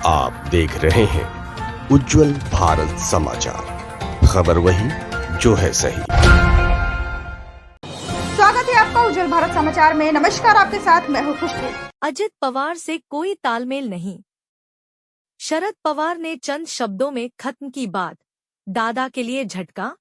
आप देख रहे हैं उज्जवल भारत समाचार, खबर वही जो है सही। स्वागत है आपका उज्जवल भारत समाचार में। नमस्कार, आपके साथ मैं हूं खुशबू। अजित पवार से कोई तालमेल नहीं। शरद पवार ने चंद शब्दों में खत्म की बात। दादा के लिए झटका।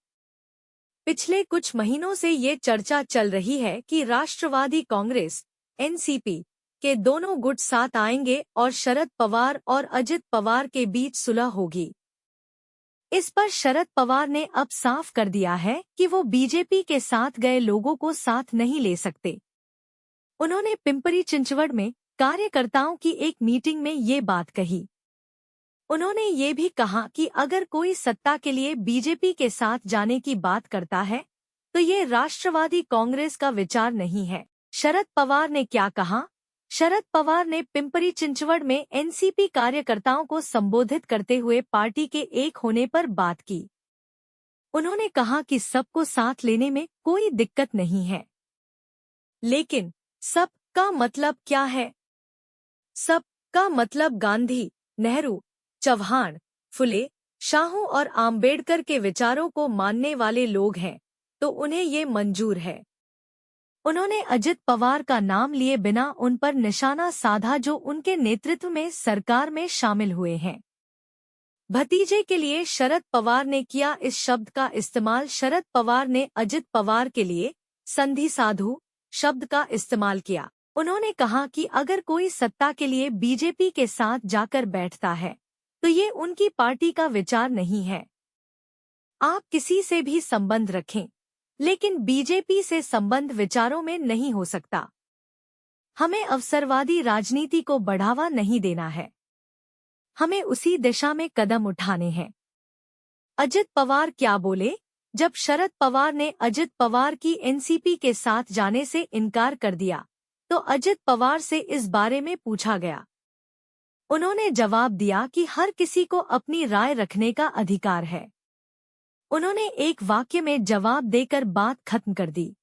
पिछले कुछ महीनों से ये चर्चा चल रही है कि राष्ट्रवादी कांग्रेस एनसीपी के दोनों गुट साथ आएंगे और शरद पवार और अजित पवार के बीच सुलह होगी। इस पर शरद पवार ने अब साफ कर दिया है कि वो बीजेपी के साथ गए लोगों को साथ नहीं ले सकते। उन्होंने पिंपरी चिंचवड़ में कार्यकर्ताओं की एक मीटिंग में ये बात कही। उन्होंने ये भी कहा कि अगर कोई सत्ता के लिए बीजेपी के साथ जाने की बात करता है तो ये राष्ट्रवादी कांग्रेस का विचार नहीं है। शरद पवार ने क्या कहा? शरद पवार ने पिंपरी चिंचवड़ में एनसीपी कार्यकर्ताओं को संबोधित करते हुए पार्टी के एक होने पर बात की। उन्होंने कहा कि सबको साथ लेने में कोई दिक्कत नहीं है, लेकिन सब का मतलब क्या है? सब का मतलब गांधी, नेहरू, चौहान, फुले, शाहू और आम्बेडकर के विचारों को मानने वाले लोग हैं, तो उन्हें ये मंजूर है। उन्होंने अजित पवार का नाम लिए बिना उन पर निशाना साधा जो उनके नेतृत्व में सरकार में शामिल हुए हैं। भतीजे के लिए शरद पवार ने किया इस शब्द का इस्तेमाल। शरद पवार ने अजित पवार के लिए संधि साधु शब्द का इस्तेमाल किया। उन्होंने कहा कि अगर कोई सत्ता के लिए बीजेपी के साथ जाकर बैठता है तो ये उनकी पार्टी का विचार नहीं है। आप किसी से भी संबंध रखें, लेकिन बीजेपी से संबंध विचारों में नहीं हो सकता। हमें अवसरवादी राजनीति को बढ़ावा नहीं देना है, हमें उसी दिशा में कदम उठाने हैं। अजित पवार क्या बोले? जब शरद पवार ने अजित पवार की एनसीपी के साथ जाने से इनकार कर दिया तो अजित पवार से इस बारे में पूछा गया। उन्होंने जवाब दिया कि हर किसी को अपनी राय रखने का अधिकार है। उन्होंने एक वाक्य में जवाब देकर बात खत्म कर दी।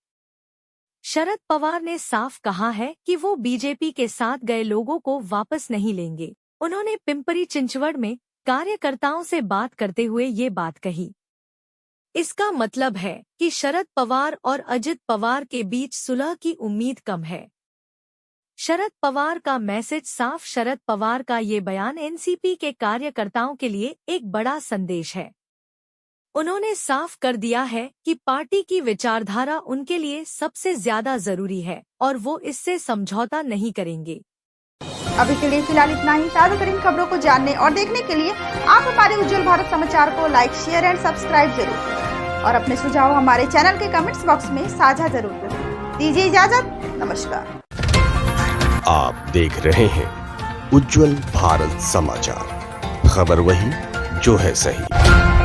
शरद पवार ने साफ कहा है कि वो बीजेपी के साथ गए लोगों को वापस नहीं लेंगे। उन्होंने पिंपरी चिंचवड़ में कार्यकर्ताओं से बात करते हुए ये बात कही। इसका मतलब है कि शरद पवार और अजित पवार के बीच सुलह की उम्मीद कम है। शरद पवार का मैसेज साफ। शरद पवार का ये बयान एनसीपी के कार्यकर्ताओं के लिए एक बड़ा संदेश है। उन्होंने साफ कर दिया है कि पार्टी की विचारधारा उनके लिए सबसे ज्यादा जरूरी है और वो इससे समझौता नहीं करेंगे। अभी के लिए फिलहाल इतना ही। ताज़ा तरीन खबरों को जानने और देखने के लिए आप हमारे उज्जवल भारत समाचार को लाइक, शेयर एंड सब्सक्राइब जरूर करें और अपने सुझाव हमारे चैनल के कमेंट्स बॉक्स में साझा जरूर करें। दीजिए इजाजत, नमस्कार। आप देख रहे हैं उज्जवल भारत समाचार, खबर वही जो है सही।